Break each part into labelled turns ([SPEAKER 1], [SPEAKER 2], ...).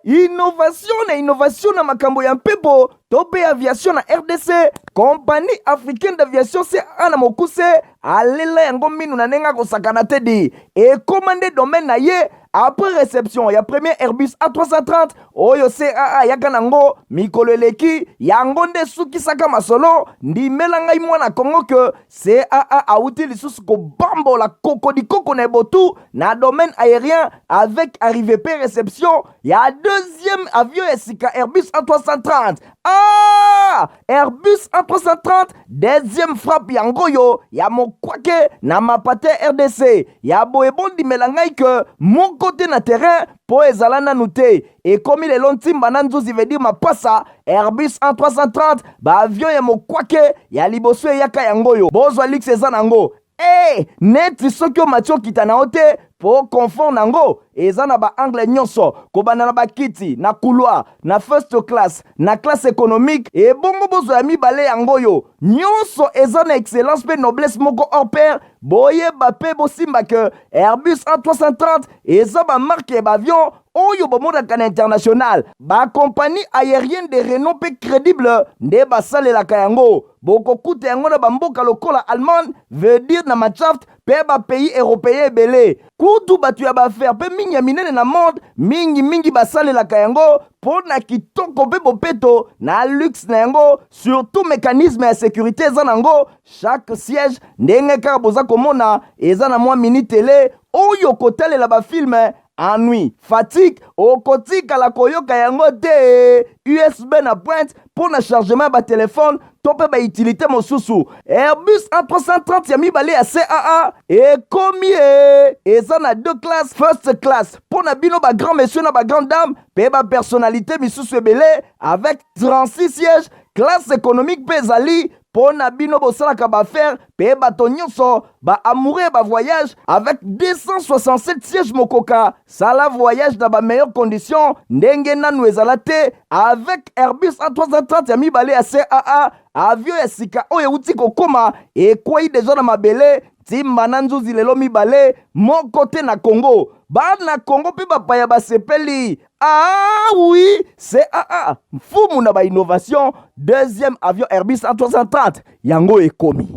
[SPEAKER 1] innovation na makambo ya mpepo tope aviation na RDC. Compagnie africaine d'aviation CAA na mokuse alela yango minu na nenga kosakana te di ekomande domaine na ye après réception ya premier Airbus A330 oyo CAA yaka nango mikolo eleki yango nde sukisaka masolo ndimela ngai mwana Kongo ke CAA auti lisusu kobambola kokodikoko na ebotu na domaine aérien avec arrivée pe réception ya deuxième avion ya sika Airbus A330. Airbus A330 deuxième frappe yango yo ya mokwake na mapate RDC ya boyebondi melangai ke mon côté na terrain po ezala nanu te ekomi lelo ntimba na nzuzi veut dire mapasa Airbus A330 ba avion ya mokwake ya liboso eyaka yango yo bozwa lix eza nango neti soki omati okita na ote po confort nango eza na ba angle nyonso kobanda na bakiti na couloir na first class na classe économique et bongo bozwa ya mibale yango yo nyonso eza na excellence pe noblesse moko hors pair boyeba pe bosimba ke Airbus A330 eza ba marque ba avion oyo bomodaka na international ba compagnie aérienne de renom pe crédible nde basalelaka yango bokokuta yango na bamboka lokola Allemagne veut dire na Machaft pe ba pays européen ebele kutu batu ya baaffaire pe mingi ya minene na monde mingi basalelaka yango po na kitoko pe bopeto na luxe na yango surtout mécanisme ya sécurité eza nango chaque siège ndenge kaka boza komona eza na mwa mini télé oyo kotalela bafilme ennui, fatigue, okotika la koyoka yango te USB na pointe pour na chargement ba téléphone tope ba utilité mosusu Airbus A330 ya mibale ya CAA ekomi eza na deux classes first class pour na bino ba grand monsieur na ba grande dame pe ba personnalité misusu ebele avec 36 sièges classe économique pe ezali po na bino bosalaka baaffaire pe bato nyonso ba amoureux ba voyage avec 267 sièges mokoka sala voyage dans ba meilleures conditions ndenge nanu ezala te avec Airbus A330 ya mibale ya CAA avion ya sika oyo uti kokoma ekwei deja na mabele timba na nzuzi lelo mibale moko te na Congo bana Congo pe bapaya basepeli oui CAA mfumu na ba innovation deuxième avion Airbus A330 yango ekomi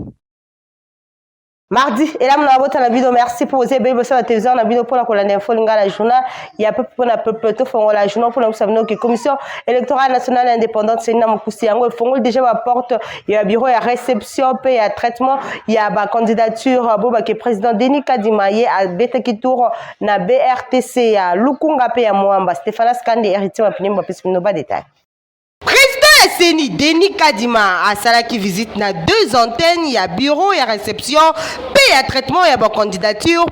[SPEAKER 2] Mardi, et là, on a voté la vidéo. Merci pour vous aider. Sur la télévision, on a vidéo pour la colonne info, la journal. Il y a peu pour la peuple, pour la journal, pour la commission électorale nationale indépendante, c'est une amoussiango. Il faut déjà ma porte. Il y a un bureau, il y a réception, il y a traitement, il y a ma candidature. Boba qui est président Denis Kadima, il y a Beta qui tourne na BRTC, à Lukunga, à Mwamba, Stéphane Skande, héritier, ma pinimba, parce que nous pas détail. Seni Denis Kadima à Sala qui visite na deux antennes, il y a bureau, il y a réception, il y a traitement, il y a ba candidature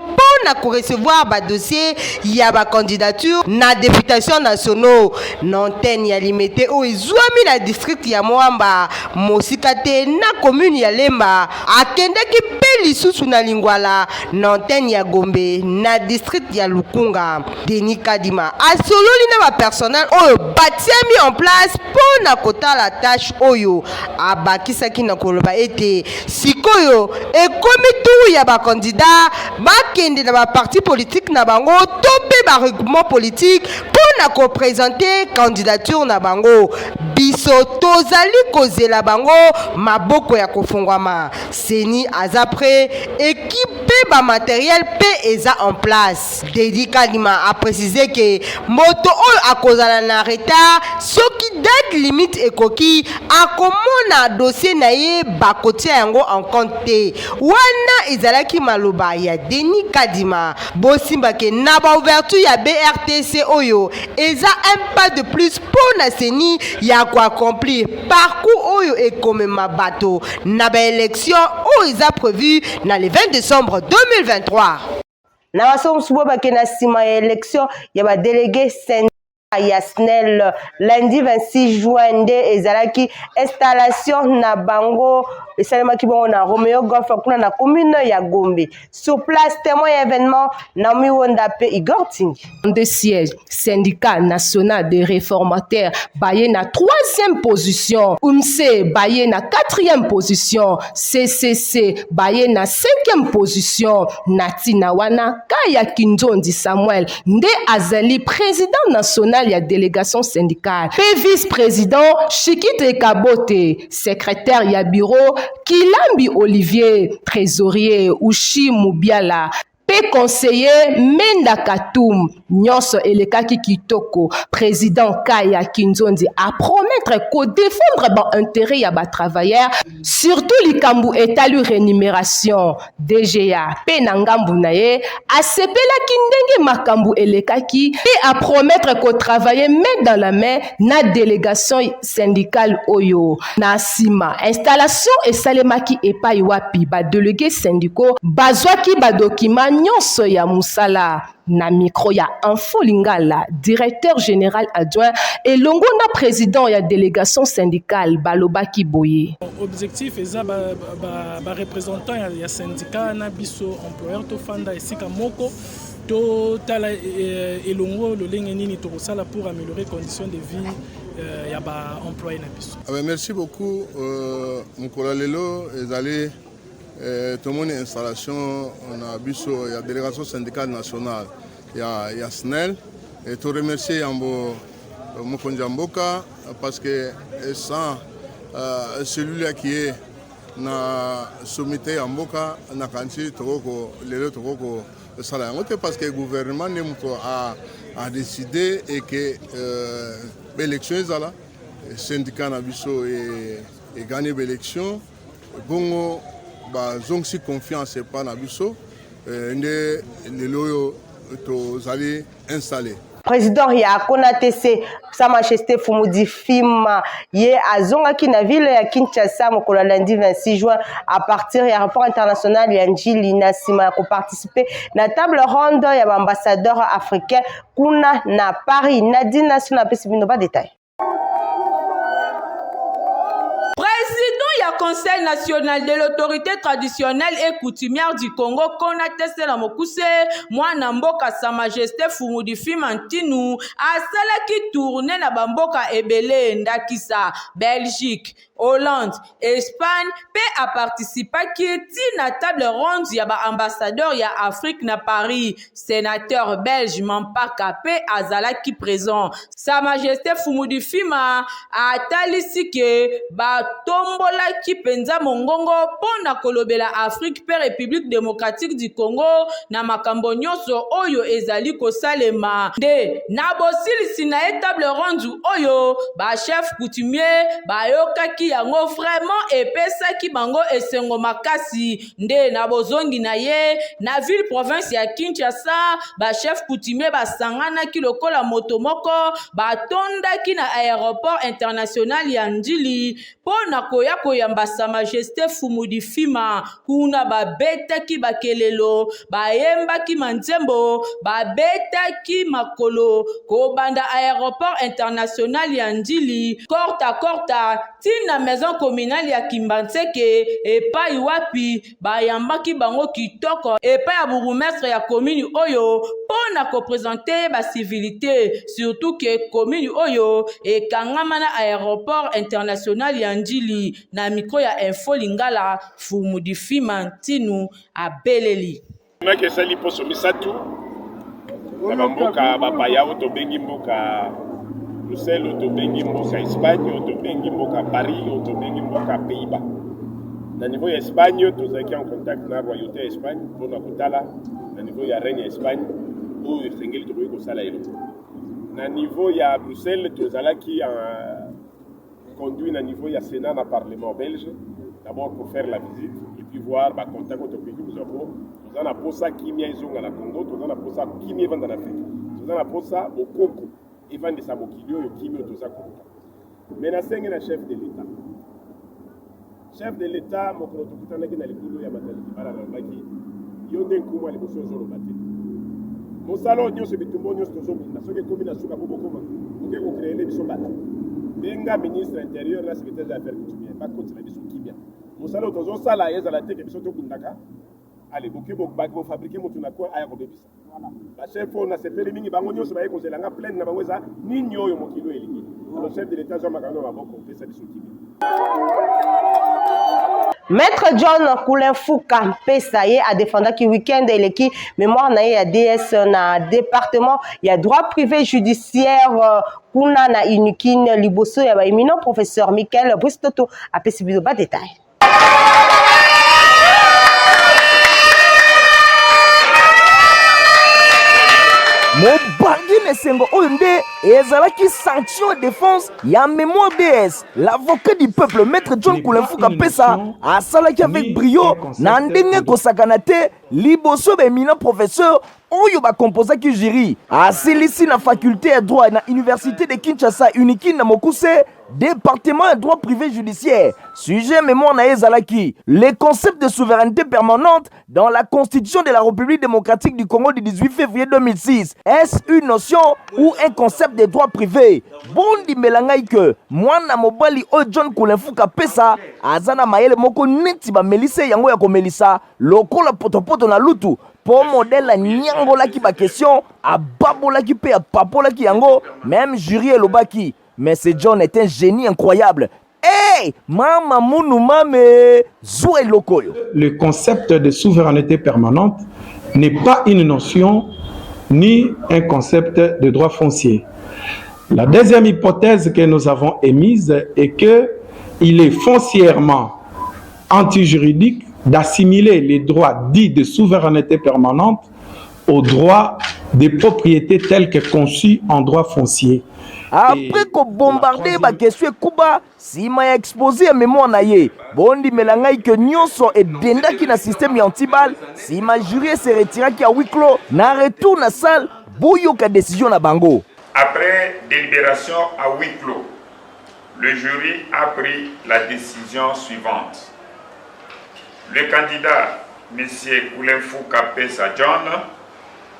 [SPEAKER 2] pour recevoir ba dossier, il y a ba candidature na députation nationale, l'antenne il y a limité où izwami na district il y a Mwamba, Mosikate na commune il y a Lemba, akende ki pe lisusu na Lingwala, l'antenne il y a Gombe, na district il y a Lukunga. Denis Kadima a solo na ba personnel oh bâti mis en place pour na la tâche oyo abakisaki na koloba ete sikoyo ekomi tu ya ba candidat bakende na ba parti politique na bango to pe ba regroupement politique pour na ko présenter candidature na bango biso tozali kozela bango maboko ya kofungwama seni azapre équipe ba matériel pe eza en place. Denis Kadima a précisé que moto oyo akozala na retard soki date limite ekoki akomona dossier na ye bakotia yango en compte wana ezalaki maloba ya Denis Kadima bosimba ke na ba ouverture ya BRTC oyo eza un pas de plus pour na seni ya ko accomplir parcours oyo ekomema bato na ba élection oyo eza prévu na le 20 décembre 2023 na waso msubo bakena sima ya élection ya ba délégué Yasnel lundi 26 juin nde ezalaki installation na bango esalemaki bongo na Romeo Golf kuna na commune ya Gombe. Sur place témoin événement Naomi Wondape Igor Tingi.
[SPEAKER 3] De siège syndicat national des réformateurs baye na 3e position, UMC baye na 4e position, CCC baye na 5e position, Natina wana Kaya Kinzondi Samuel nde azali président national nationale ya délégation syndicale pe vice-président Chikite Kabote, secrétaire ya bureau Kilambi Olivier, trésorier Ushi Mubiala pe conseiller Menda Katoum, nyonso elekaki kitoko. Président Kaya Kinzondi a promettre ko défendre ba intérêt ya ba travailleurs, surtout likambu etalu rémunération. DGA pe na ngambu na ye asepelaki ndenge makambu elekaki pe a promettre ko travailler main dans la main na délégation syndicale oyo. Na sima installation esalemaki epai wapi ba délégués syndicaux bazwaki ba document nyonso ya musala. Na micro ya Info Lingala, directeur général adjoint et longo na président ya délégation syndicale Balobaki Boye.
[SPEAKER 4] Objectif est ba représentant ya syndicat na biso employeur to fanda esika moko to tala elongo le lenge nini to sala pour améliorer conditions de vie ya ba employé na biso.
[SPEAKER 5] Merci beaucoup Mkola lelo ezali tout le monde installation on a biso la délégation syndicale nationale il y a SNEL et tout remercier Yambo Mokondjamboka parce que sans celui-là qui est na sommité Yamboka na kanti toko lelo toko sala ngote parce que le gouvernement a décidé et que l'élection est là syndicat na biso et gagner l'élection bongo zonksi confiance pas na biso nde lelo tozali installé.
[SPEAKER 2] Président ya Konatese Sa Majesté Fumudi Fima ye azongaki na ville ya Kinshasa mokolo lundi 26 juin à partir ya rapport international ya Njili na sima ko participer na table ronde ya ambassadeur africain kuna na Paris. Nadine National Pesibino ba détail.
[SPEAKER 6] Conseil national de l'autorité traditionnelle et coutumière du Congo Konatese la Mokuse mwana mboka Sa Majesté Fumudi Fima Ntinu asalaki tourner na bamboka ebele ndakisa Belgique, Hollande, Espagne pe a participé qui na table ronde ya ba ambassadeur ya Afrique na Paris. Sénateur belge Mampaka pe azalaki présent. Sa Majesté Fumudi Fima atalisi ke ba tombola ki penza mongongo pona kolobela Afrique pe République démocratique du Congo na makambo nyonso oyo ezali kosalema nde na bosilisi na table ronde oyo ba chef coutumier ba yokaki yango vraiment epesaki bango esengo makasi nde na bozongi na ye na ville province ya Kinshasa ba chef coutumier basanganaki lokola moto moko batondaki na aéroport international ya Njili pona koya koyamba Sa Majesté Fumudi Fima kuna babetaki bakelelo bayembaki manzembo babetaki makolo kobanda aéroport international ya Njili korta tina maison communale ya Kimbanseke epai wapi bayambaki bango kitoko epai ya bourgmestre ya commune oyo pona ko présenter ba civilité surtout que commune oyo ekangama na aéroport international ya Njili. Na micro ya Info Lingala Fumudi Fima Ntinu abeleli
[SPEAKER 7] maki esali poso misatu na bamboka bapaya oto bengi mboka Bruxelles oto bengi mboka Espagne oto bengi mboka Paris oto bengi mboka Pays-Bas. Na niveau ya Espagne tozalaki en contact na royauté ya Espagne mpona kotala na niveau ya reine ya Espagne oyo esengeli tokoki kosala eloko. Na niveau ya Bruxelles tozalaki conduit na niveau ya Sénat na Parlement belge, d'abord pour faire la visite et puis voir ba contact au pays nous avons. Nous en a posa kimia izonga na Congo, nous en a posa kimia vanda na Afrique. Nous en a posa okoko et vanda sa mokilio yo kimio toza Congo. Mais na sengi na chef de l'État. Chef de l'État mokolo tokutana ki na likulu ya batali bala na baki. Yo ndenkumu ali boso zolo bate. Mosalo nyonso bitumbo nyonso tozobunda soki komi na suka bobokoma. Oke ko créer biso bata. Benga ministre intérieur la secrétaire des affaires coutumières pas continuer biso kibia mosala tozo sala yeza la teke biso to kundaka allez bokibo bako fabriquer motu na kwa aya ko bebisa ba chef on a sepeli mingi bango nyonso ba yeko zelanga pleine na bango za nini oyo mokilo elingi le chef de l'état Jean Makano maboko pesa biso kibia.
[SPEAKER 2] Maître John Koulenfouka Mpesa ye a défendu ki week-end eleki mémoire na ye ya DS na département ya droit privé judiciaire kuna na Unikin liboso ya ba éminent professeur Michael Bristoto apesi biso ba détail.
[SPEAKER 1] mobangi na esengo oyo nde ezalaki sanction et défense ya mémoire DS. L'avocat du peuple maître John Koulenfouka Mpesa asalaki avec brio na ndenge kosakana te liboso baéminent professeur oyo bakomposaki jury asilisi na faculté ya droit na université de Kinshasa Unikin na Mokuse département de droit privé judiciaire. Sujet mémoire na ezalaki les concepts de souveraineté permanente dans la constitution de la République démocratique du Congo du 18 février 2006. Est-ce une notion ou un concept de droit privé? Bondi melangai que mwana mobali o John Koulenfouka Mpesa azana mayele moko neti ba melise yango ya komelisa lokola potopoto na lutu po modèle la nyangolaki ba question ababolaki pe apapolaki yango même jury elobaki. Mais ce John est un génie incroyable. Hey, mama munu mame, zoé lokoyo.
[SPEAKER 8] Le concept de souveraineté permanente n'est pas une notion ni un concept de droit foncier. La deuxième hypothèse que nous avons émise est qu'il est foncièrement anti-juridique d'assimiler les droits dits de souveraineté permanente aux droits des propriétés tels que conçus en droit foncier.
[SPEAKER 1] Après qu'on bombardé ba question Kuba, si m'a exposé à mémoire na ye, bondi melangai que nyonso et denda ki na système antibal, si ma jury se retira ki a huis clos, na retour na salle, bouyo ka décision na bango.
[SPEAKER 9] Après délibération à huis clos, le jury a pris la décision suivante. Le candidat, M. Koulenfouka Mpesa John,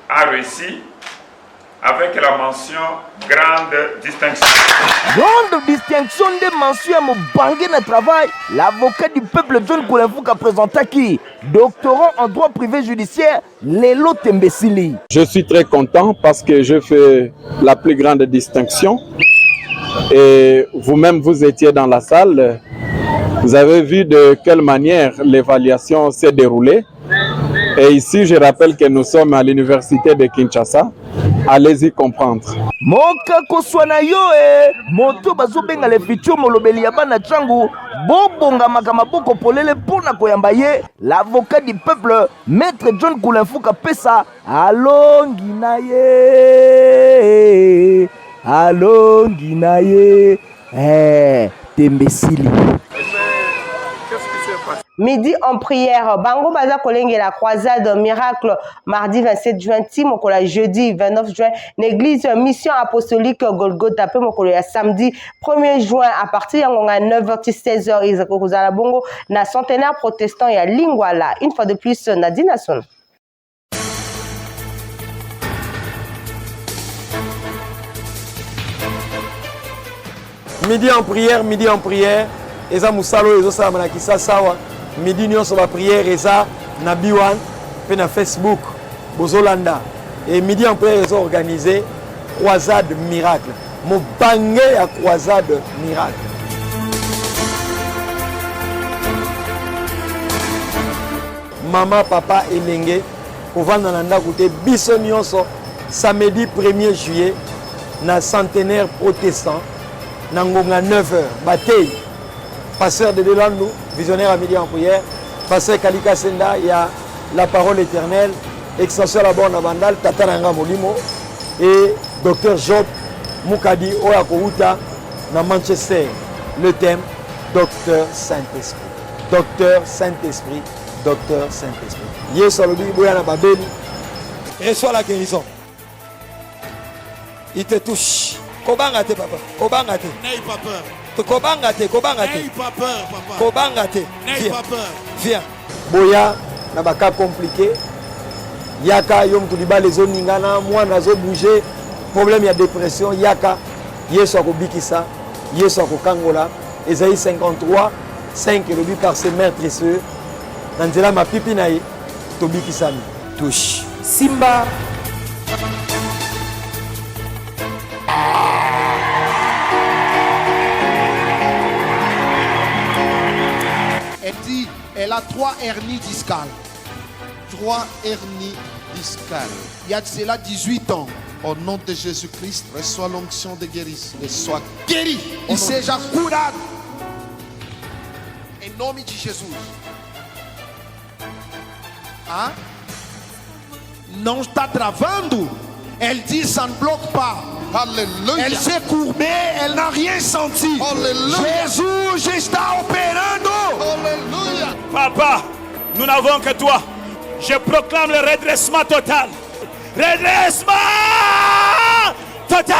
[SPEAKER 9] a reçu avec la mention grande distinction.
[SPEAKER 1] Grande distinction de mention à mon bangé de travail, l'avocat du peuple John Koulenfouka présenta qui, doctorant en droit privé judiciaire, Lelo Tembesili.
[SPEAKER 10] Je suis très content parce que je fais la plus grande distinction. Et vous-même, vous étiez dans la salle. Vous avez vu de quelle manière l'évaluation s'est déroulée. Et ici, je rappelle que nous sommes à l'université de Kinshasa. Allez-y comprendre.
[SPEAKER 1] Moka koswana yo moto bazobenga le fichu molobeli ya bana changu bobonga makamaboko polele pona koyamba ye l'avocat du peuple maître John Koulenfouka Mpesa alongi na ye Tembesili.
[SPEAKER 2] Midi en prière, Bango Baza Kolenge la croisade miracle mardi 27 juin, Timokola jeudi 29 juin, l'église mission apostolique Golgotha, Mokola ya samedi 1er juin à partir de 9h 16h, Isako Kozala Bongo, na centenaire protestant ya Lingwala. Une fois de plus, Nadine Asson.
[SPEAKER 11] Midi en prière, Eza Moussalo, Ezo Salamanakisa Sawa. Midi nyonso ba prière eza na B1 pe na Facebook Bozolanda et midi en prière ils ont organisé croisade miracle mobange ya croisade miracle. Mama papa elenge kovanda na ndako te biso nyonso samedi 1er juillet na centenaire protestant na ngonga 9h batei. Pasteur de Delando, visionnaire à midi en prière. Pasteur Kalika Senda, il y a la parole éternelle. Extension la borne à Bandal, Tatananga Molimo. Et docteur Job Moukadi Oakouta, dans Manchester. Le thème, Docteur Saint-Esprit. Docteur Saint-Esprit. Docteur Saint-Esprit. Yes, Olobi, Bouyana Babeli. Reçois la guérison. Il te touche. Kobangate, papa. Kobangate.
[SPEAKER 12] N'aie pas peur.
[SPEAKER 11] Kobangate.
[SPEAKER 12] N'aie pas peur, papa.
[SPEAKER 11] Kobangate.
[SPEAKER 12] N'aie pas peur.
[SPEAKER 11] Viens. Boya, na baka compliqué. Yaka, yom tuliba les zones ningana, moi nazo bouger. Problème, il y a dépression. Yaka, yeso ako bikisa, yeso ako kangola. Esaïe 53, 5 le but par ses maîtres et ceux. Nanzela ma pipi naï, to bikisami. Touche. Simba.
[SPEAKER 12] dit, elle a 3 hernies discales. 3 hernies discales. Il y a de cela 18 ans. Au nom de Jésus-Christ, reçois l'onction de guérison. Et sois guéri. E seja curado. Em nome de Jesus. Ah? Não está travando? Elle dit, ça ne bloque pas.
[SPEAKER 5] Alléluia.
[SPEAKER 12] Elle s'est courbée, elle n'a rien senti.
[SPEAKER 5] Alléluia.
[SPEAKER 12] Jésus está opérando.
[SPEAKER 5] Alléluia.
[SPEAKER 13] Papa, nous n'avons que toi. Je proclame le redressement total. Redressement total.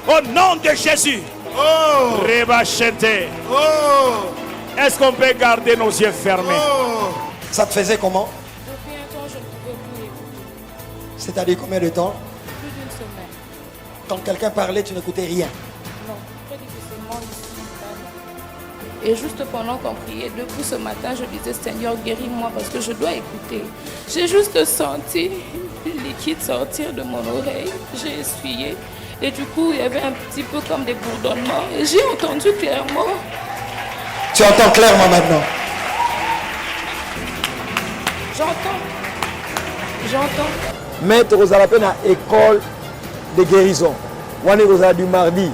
[SPEAKER 13] Au nom de Jésus.
[SPEAKER 12] Oh.
[SPEAKER 13] Rebachete.
[SPEAKER 12] Oh.
[SPEAKER 13] Est-ce qu'on peut garder nos yeux fermés?
[SPEAKER 12] Oh.
[SPEAKER 11] Ça te faisait comment?
[SPEAKER 14] Depuis un temps, je ne pouvais plus écouter.
[SPEAKER 11] C'est-à-dire combien de temps?
[SPEAKER 14] Plus d'une semaine.
[SPEAKER 11] Quand quelqu'un parlait, tu n'écoutais rien.
[SPEAKER 14] Non, très difficilement ici. Et juste pendant qu'on priait, depuis ce matin, je disais, Seigneur, guéris-moi parce que je dois écouter. J'ai juste senti le liquide sortir de mon oreille. J'ai essuyé. Et du coup, il y avait un petit peu comme des bourdonnements. Et j'ai entendu clairement.
[SPEAKER 11] Tu entends clairement maintenant?
[SPEAKER 14] J'entends.
[SPEAKER 11] Maître Rosalapene à école de guérison. On est du mardi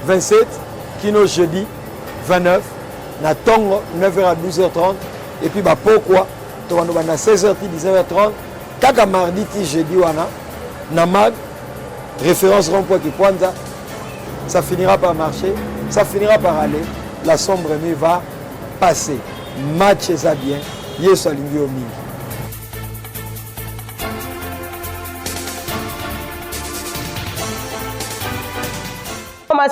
[SPEAKER 11] 27, kino jeudi 29, na tongo 9h à 12h30. Et puis pourquoi? Tu vas à 16h, 19h30. Kaka mardi, jeudi, na mag, référence rond-point qui pointe, ça finira par marcher, ça finira par aller. La sombre nuit va passer. Match ça bien. Yesu alingi omingi.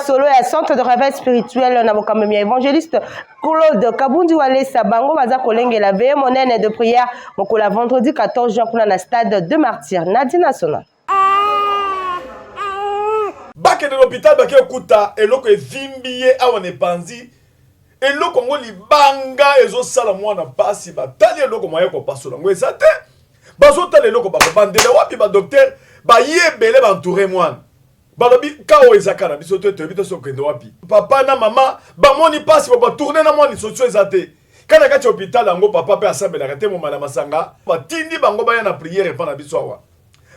[SPEAKER 2] Solo ya centre de réveil spirituel na bokamemi évangéliste Claude Kabundi Wale Sabango baza kolengela veille monene de prière mokola vendredi 14 juin pour na stade de Martyrs Nadina Sona.
[SPEAKER 15] Bake de l'hôpital bake okuta eloko evimbiye awa ne panzi eloko ngo libanga ezo sala mwana pasi batali eloko moye ko pasola ngo ezate bazo tala eloko ba bandela wapi ba docteur ba yebele ba entourer mwana balobi kao ezaka na biso to bito sokende wapi papa na mama ba moni pasi ba tourner na mwana sotio ezate kana kati hôpital ngo papa pe asambela kate mo mala masanga batindi bango ba ya na prière pa na biso awa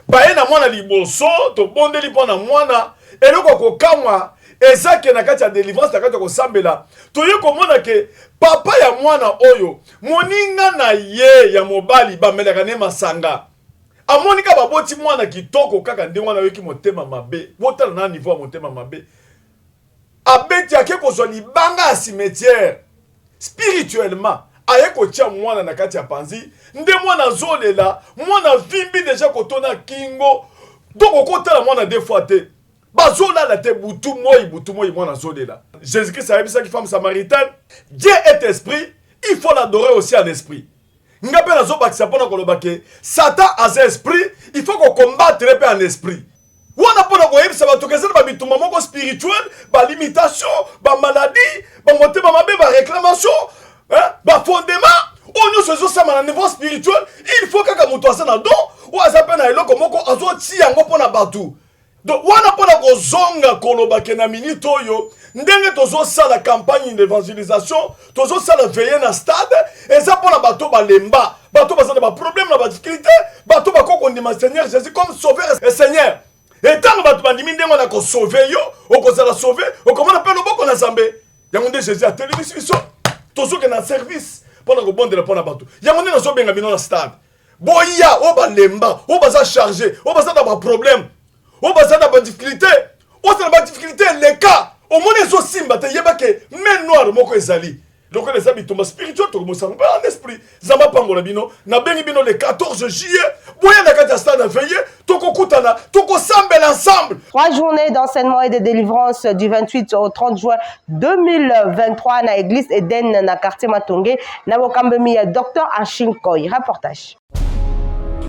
[SPEAKER 15] ba ye na mwana liboso to bondeli pona mwana eloko ko kamwa ezake na kati ya délivrance na kati ko sambela to ye ko mona ke papa ya mwana oyo moninga na ye ya mobali ba melaka ne masanga amonika baboti mwana kitoko kaka ndi mwana yoki motema mabe botala na niveau motema mabe abeti ake ko zo libanga a cimetière spirituellement aye ko tia mwana na kati ya panzi nde mwana zolela mwana vimbi déjà kotona kingo donc kotala mwana deux fois te bazola la te butu moi mwana zolela Jésus-Christ a dit ça qui femme samaritaine Dieu est esprit il faut l'adorer aussi en esprit. Ngape na zo bakisa pona kolobake Satan as esprit il faut qu'on combattre en esprit. Wana pona ko yebisa ba tokezela ba bituma moko spirituel ba limitation ba maladie ba motema mabe ba réclamation ba fondement on nous ça na niveau spirituel il faut que muto asana don ou azapena eloko moko azo ti yango pona batu. Donc wana pona ko zonga kolobake na minute oyo ndenge tozo sala campagne d'évangélisation tozo sala veiller na stade et ça pona bato balemba bato bazana ba problème na ba difficulté bato bakoko ndima Seigneur Jésus comme sauveur et Seigneur et tant bato bandimi ndenge na ko sauver yo okozala sauver okomona pe loboko na Nzambe yango nde Jésus a télévisé biso tozo ke na service pona ko bondela pona bato yango nde nazo benga bino na stade boya o balemba o baza chargé o baza na ba problème o baza na ba difficulté o na ba difficulté les cas au monde ezo simba te yebake mais noir moko ezali donc les habitants spirituels to mo sanga en esprit zamba pangola bino na bengi bino le 14 juillet boya na kata stade veiller toko kutana toko sambela ensemble.
[SPEAKER 2] 3 journées d'enseignement et de délivrance du 28 au 30 juin 2023 na église Eden na quartier Matongé na bokambemi ya Dr Achim Koy. Reportage.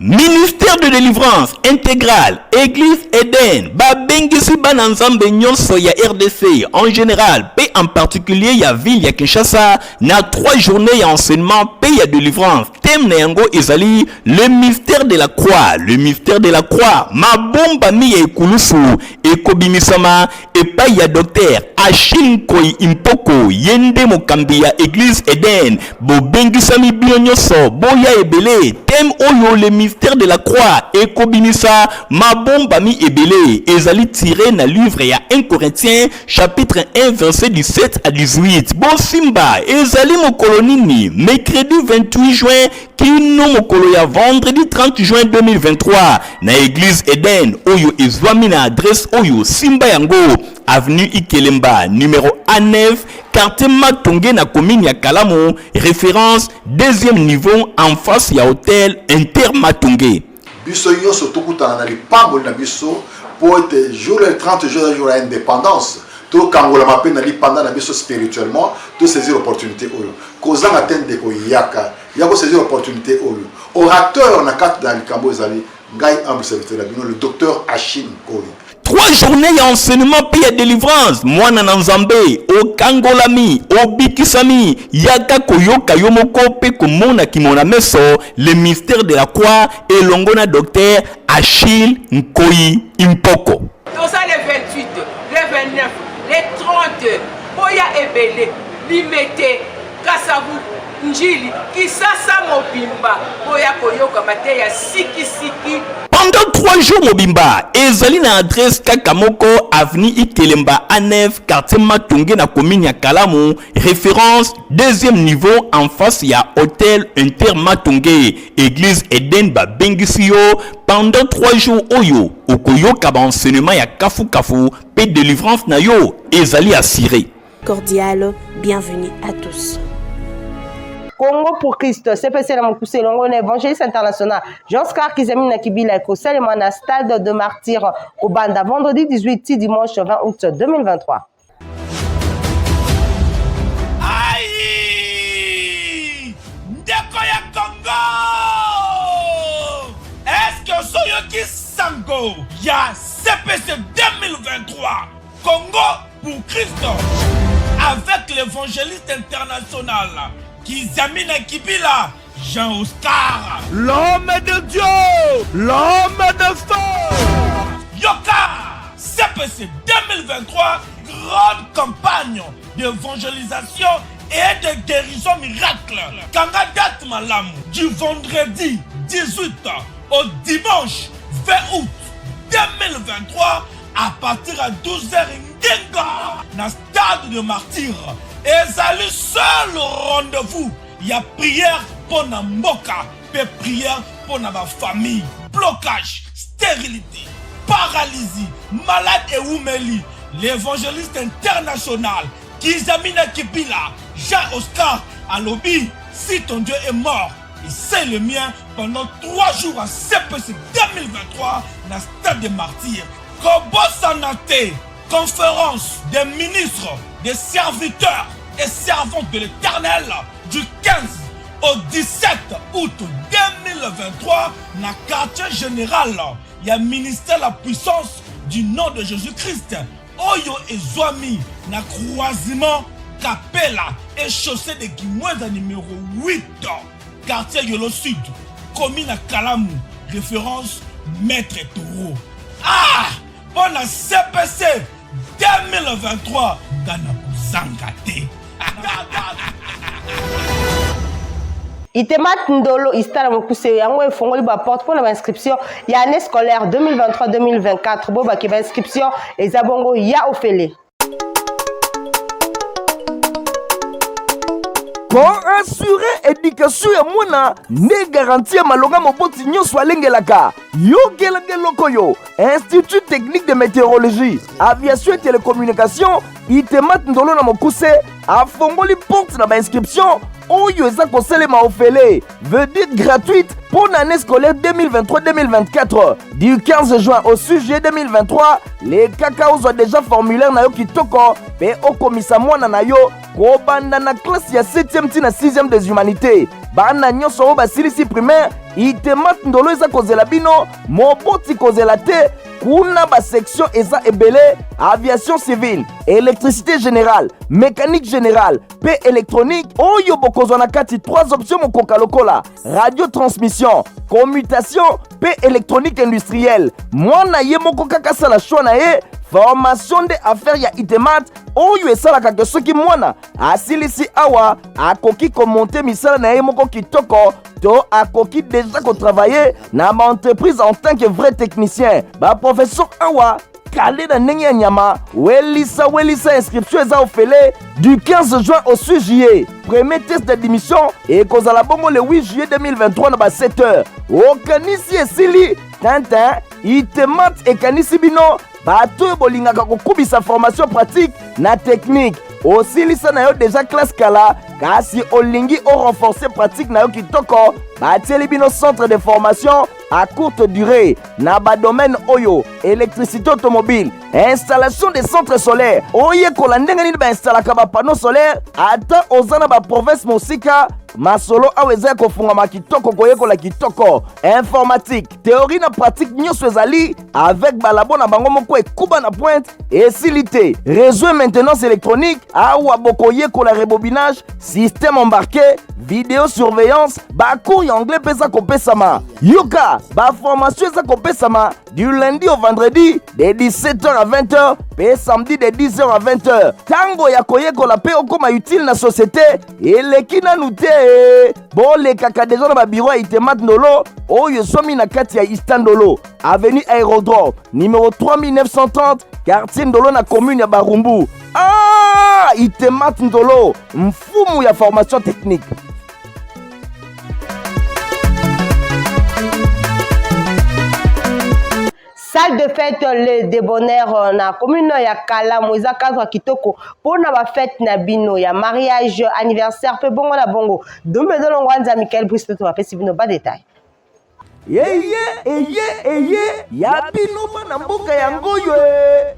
[SPEAKER 16] Ministère de délivrance intégrale, Église Eden, Babengisi Bananzambe Nyonso ya RDC en général, en particulier ya ville ya Kinshasa, na 3 journées ya enseignement, ya délivrance. thème na yango ezali le mystère de la croix. Le mystère de la croix. Mabomba mi ya ekulusu ekobimisama epai ya docteur Achille Nkoi Impoko yende mokambi ya Église Eden bobengisami bino nyonso boya ebele. Thème oyo le mystère de la croix ekobimisa mabomba mi ebele ezali tiré na livre ya 1 Corinthiens chapitre 1 verset 17 à 18. Bon simba ezali mokolo nini mercredi 28 juin kino mokolo ya vendredi 30 juin 2023 na Église Eden oyo ezwami na adresse oyo simba yango avenue Ikelemba numéro A9 quartier Matonge na commune ya Kalamu, référence deuxième niveau en face ya hôtel Inter Matonge.
[SPEAKER 17] Biso nyonso tokutana na lipamboli na biso pour être jour le 30 jours jour à indépendance to kangola mape na lipanda na biso spirituellement to saisir l'opportunité oyo kozanga tende ko yaka yako saisir l'opportunité oyo orateur na kati dans likambo ezali ngai humble serviteur la bino le docteur Achille Nkoi.
[SPEAKER 16] 3 journées ya enseignement pe ya délivrance mwana na nzambe okangolami obikisami yaka koyoka yo moko pe komona kimona meso le mystère de la croix elongo na docteur Achille Nkoi Impoko.
[SPEAKER 6] Toza le 28, le 29, le 30 boya ebele limete kasavu njili kisasa mobimba boya koyoka mateya siki siki.
[SPEAKER 16] Pendant 3 jours mobimba ezali na adresse Kakamoko avenue Ikelemba A9 quartier Matonge na commune ya Kalamu, référence deuxième niveau en face ya hôtel Inter Matonge. Église Eden ba bengisi yo pendant 3 jours oyo okoyoka ba enseignement ya kafu kafu pe délivrance na yo ezali assuré.
[SPEAKER 18] Cordial bienvenue à tous.
[SPEAKER 2] Congo pour Christ, CPC na Mokuse longo na évangéliste international. Jean-Scar Kizami na Kibila ko Salema na stade de martyr au Banda vendredi 18 dimanche 20 août 2023.
[SPEAKER 13] Aïe! Ndeko ya Congo! Est-ce que Soyoki Sango ya CPC 2023 Congo pour Christ avec l'évangéliste international Kizamina Kibila, Jean-Oscar, l'homme de Dieu, l'homme de feu. Yoka, CPC 2023, grande campagne d'évangélisation et de guérison miracle. Kangadat Malam, du vendredi 18 au dimanche 20 août 2023, à partir de 12h, dans le stade de martyr. Et c'est le seul rendez-vous. Il y a prière pour la mboka, et prière pour la famille. Blocage, stérilité, paralysie, malade et oumeli. L'évangéliste international, Kizamina Kibila, Jean-Oscar Alobi, si ton Dieu est mort, et c'est le mien pendant 3 jours à CPC 2023 dans le stade des martyrs. Kobo Sanate, conférence des ministres, des serviteurs et servantes de l'Éternel du 15 au 17 août 2023 dans le quartier général. Il y a ministère la puissance du nom de Jésus-Christ. Oyo et Zoami na croisement Capella et chaussée de Guimoueza numéro 8 quartier Yolo Sud commune à Kalamu référence Maître Taureau. Ah! Pour la CPC 2023 Gana Zangate.
[SPEAKER 2] Itemat Ndolo Istara Mokuse yango efongoli ba porte pour l'inscription ya année scolaire 2023-2024 bo ba ki inscription ezabongo ya ofele.
[SPEAKER 1] Pour assurer éducation ya mwana ne garantir malonga moboti nyonso alengelaka yokelaka lokoyo Institut technique de météorologie aviation et télécommunication Itemat Ndolo na Mokuse afongoli porte na ba inscription oyo eza kosalema ofele veut dire gratuite pour l'année scolaire 2023-2024 du 15 juin au 6 juillet 2023 les cacao ont déjà formulaire na yo kitoko pe okomisa mwana na yo kobanda na classe ya 7e ti na 6e des humanités bana nyonso oyo basilisi primaire Itemat Ndolo eza kozela bino moboti kozela te kuna basection eza ebele: aviation civile, électricité générale, mécanique générale, pe électronique. Oyo bokozwa na kati 3 options mokoka lokola: radio transmission, commutation, pe électronique industrielle. Mwana ye moko kaka sala choix na ye formation de affaires ya itemat oyo esalaka ke soki mwana asilisi awa akoki komonte misala na ye moko kitoko to akoki deja kotravailler na baentreprise en tant que vrai technicien. Baprofesseur awa kale na ndenge ya nyama. Welisa inscription eza ofele du 15 juin au 6 juillet. Premier test d'admission ekozala bongo le 8 juillet 2023 na ba 7h. Okanisi esili tintin itemat ekanisi bino bato oyo bolingaka kokubisa formation pratique na technique. Osilisa na yo déjà classe kala kasi olingi o renforcer pratique na yo kitoko, batieli bino centre de formation à courte durée na ba domaine oyo: électricité automobile, installation des centres solaires. Oyekola ndenge nini bainstallaka ba panneau solaire ata oza na ba province mosika masolo awa eza kofungama kitoko koyekola kitoko. Informatique, théorie na pratique nyonso ezali avec balabo na bango moko ekuba na pointe esilite. Réseau et maintenance électronique awa bokoyekola rebobinage, système embarqué, vidéosurveillance, bacours ya anglais pesa kopesama. Yoka ba formation eza kopesama du lundi au vendredi de 17h à 20h pe samedi de 10h à 20h. Tango ya koyekola pe okoma utile na société eleki nanu te. Bolekaka deja na babiro ya itemat ndolo oyo somi na kati ya Istandolo, avenue Aérodrome numéro 3930, quartier Ndolo na commune ya Barumbu. Itemat Ndolo, mfumu ya formation technique.
[SPEAKER 2] Salle de fête le débonnaire na commune ya Kalamu eza cadre kitoko pona ba fête na bino ya mariage, anniversaire pe bongo na bongo. Dombe dolongo anza Michael Bristo to apesi bino ba détail.
[SPEAKER 1] Eye ya bino na mboka yango yo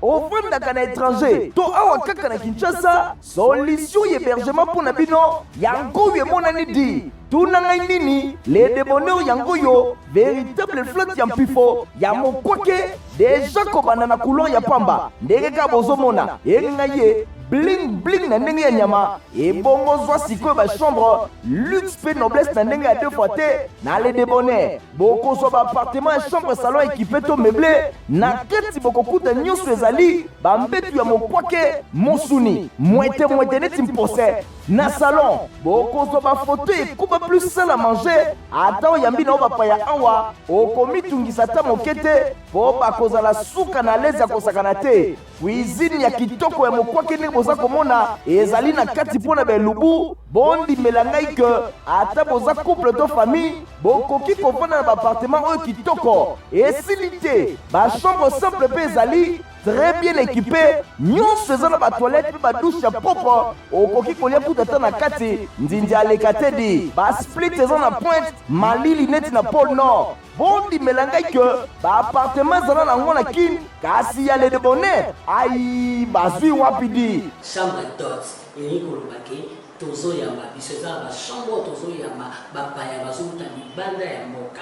[SPEAKER 1] ofandaka na étranger to awa kaka na Kinshasa, solution hébergement pour na bino yango yo monani di tunanga nini les débonneurs yango yo véritable flotte ya mpifo ya mokwake deja kobanda na couleur ya pamba ndenge ka bozomona yenga ye bling bling na ndenge ya nyama ebongo zwa sikoyo ba chambre luxe pe noblesse na ndenge ya 2 fois te na les débonneurs bokozwa ba appartement ya chambre salon équipé to meublé na kati bokokuta nyonso ezali bambetu ya mokwake mosuni mwete neti mpose na salon bokozwa ba photo ekuba plus salle à manger ata oyambi na bapaya awa okomitungisa ta mokete po bakozala suka na lezi ya kosakana te. Cuisine ya kitoko ya mokwake ndenge boza komona ezali na kati mpona belubu bondimela ngai ke ata boza couple to famille bokoki kovanda na baappartement oyo kitoko esili te. Bachambre simple mpe ezali très bien équipé, nyonso eza na batoilette mpe badouche ya propre okoki kolia kuta ta na kati nzinzi aleka te di. Basplit eza na pointe malili neti na pôle nord bondimela ngai ke baappartement ezala nango na kini kasi ya le débonnaire ai bazwi wapi di.
[SPEAKER 19] Chambre d'hôte elingi kolobaki tozoyamba biso eza na bachambre tozoyamba bapaya bazouta libanda ya mboka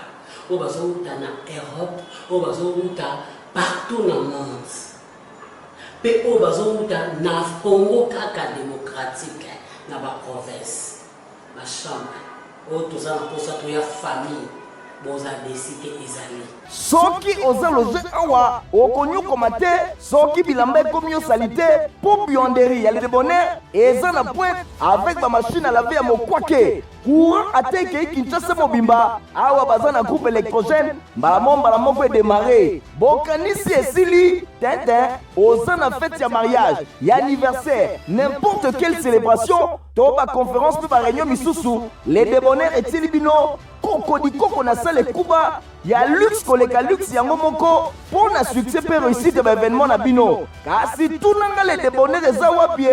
[SPEAKER 19] oyo bazouta na Europe oyo bazouta partout na monde pe oyo bazouta na Congo kaka démocratique na baprovince bachambre oyo toza na mposa toya famille boza desike ezali.
[SPEAKER 1] Soki oza loge awa okonyokoma te soki bilamba ekomi osali te po buanderie ya le débonnaire eza na pointe avec bamachine à laver ya mokwake. Courant ate ekei Kinshasa mobimba awa baza na groupe électrogène mbala moko edémarre bokanisi esili tintin oza na fête ya mariage ya anniversaire n'importe quelle célébration to baconférence mpe baréunion misusu le débonnaire etili bino koko na sale ekuba ya luxe koleka luxe yango moko mpo na succès mpe réussite baévénement na bino. Kasi tunanga le débonnaire eza wapi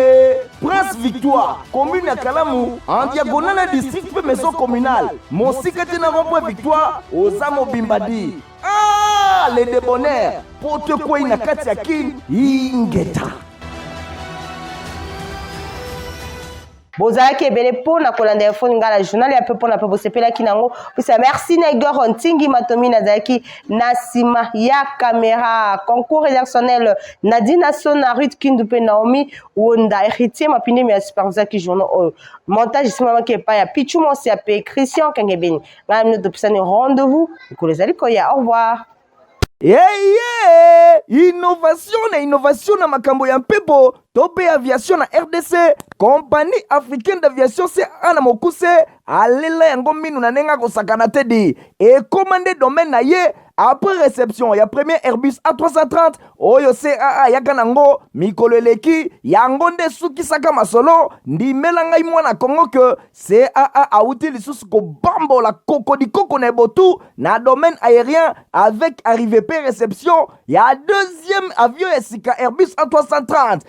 [SPEAKER 1] Prince Victoire commune ya Kalamu en diagonale ya district mpe maison communale mosika te na rond-point Victoire oza mobimba di. Le débonnaire po te kwei na kati ya kini ingeta.
[SPEAKER 2] bozalaki ebele mpona kolanda info nga la journal ya mpe mpona mpe bosepelaki nango pesa merci na Igor Ntingi Matomi nazalaki na nsima ya caméra concours rédactionnel Nadina Sona Ruth Kindu mpe Naomi Wonda héritier mapine mi ya superviseur ki journal oyo montage simamaki epai ya Pichu Monsi ya pe Christian Kangebeni ngai mino topisani rendez-vous mikolo ezali koya au revoir.
[SPEAKER 1] Innovation na makambo ya mpepo tope aviation na RDC compagnie africaine d'aviation CA na mokuse alela yango minu na nenga kosakana te di et commandé domaine na ye après réception ya premier Airbus A330 oyo CAA yaka nango mikolo eleki yango nde sukisaka masolo ndimela ngai mwana Kongo ke CAA auti lisusu kobambola kokodikoko na ebotu na domaine aérien avec arrivée pe réception ya deuxième avion esika Airbus A330.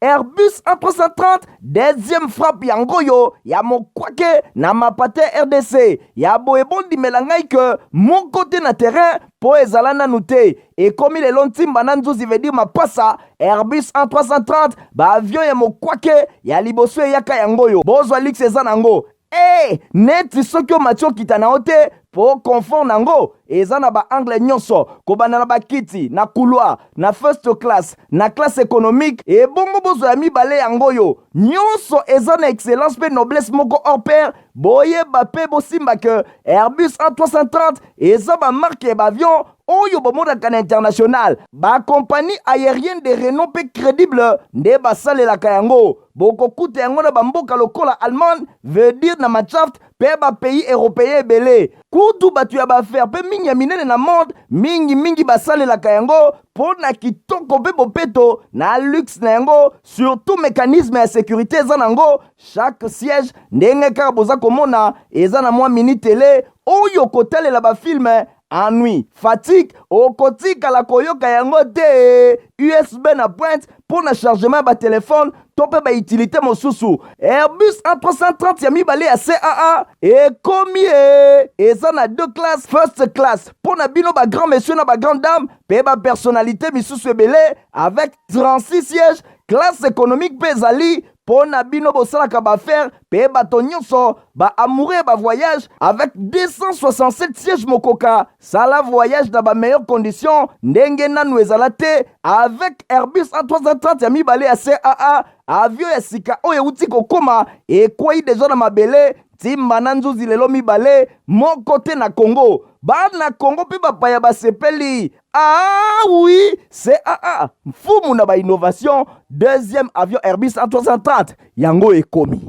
[SPEAKER 1] Airbus A330 deuxième frappe yango yo ya mokwake na mapate RDC ya boyebondi melangai ke mon côté na terrain po ezala nanu te ekomi lelo ntimba na nzuzi veut dire mapasa Airbus A330 ba avion ya mokwake ya liboso eyaka yango yo bozwa lix eza nango neti soki omati okita na yo te po confort nango eza na ba-angle nyonso kobanda na bakiti na couloir na first class na classe économique ebongo bozwa ya mibale yango yo nyonso eza na excellence mpe noblesse moko hors pair boyeba mpe bosimba ke Airbus A330 eza bamarke ya baavion oyo bomondaka na international bacompagnie aérienne de renom mpe crédible nde basalelaka yango bokokuta yango na bamboka lokola Allemagne veut dire na Machaft mpe bapays européen ebele kutu bato ya baaffaire mpe mingi ya minene na monde mingi basalelaka yango mpo na kitoko mpe bopeto na luxe na yango surtout mécanisme ya sécurité eza nango chaque siège ndenge kaka boza komona eza na mwa mini télé oyo kotalela bafilme ennui, fatigue, okotikala koyoka yango te USB na pointe pour na chargement ba téléphone tope ba utilité mosusu Airbus A330 ya mibale ya CAA ekomi eza na deux classes first class pour na bino ba grand monsieur na ba grande dame pe ba personnalité misusu ebele avec 36 sièges classe économique pe ezali pour na bino bosalaka ba faire pe bato nyonso ba amoureux ba voyage avec 267 sièges mokoka sala voyage dans ba meilleures conditions ndenge nanu ezala te avec Airbus A330 ya mibale ya CAA avion ya sika oyo uti kokoma ekwei deja na mabele timba na nzuzi lelo mibale moko te na Congo bana Congo pe bapaya basepeli oui CAA mfumu na ba innovation deuxième avion Airbus A330 yango ekomi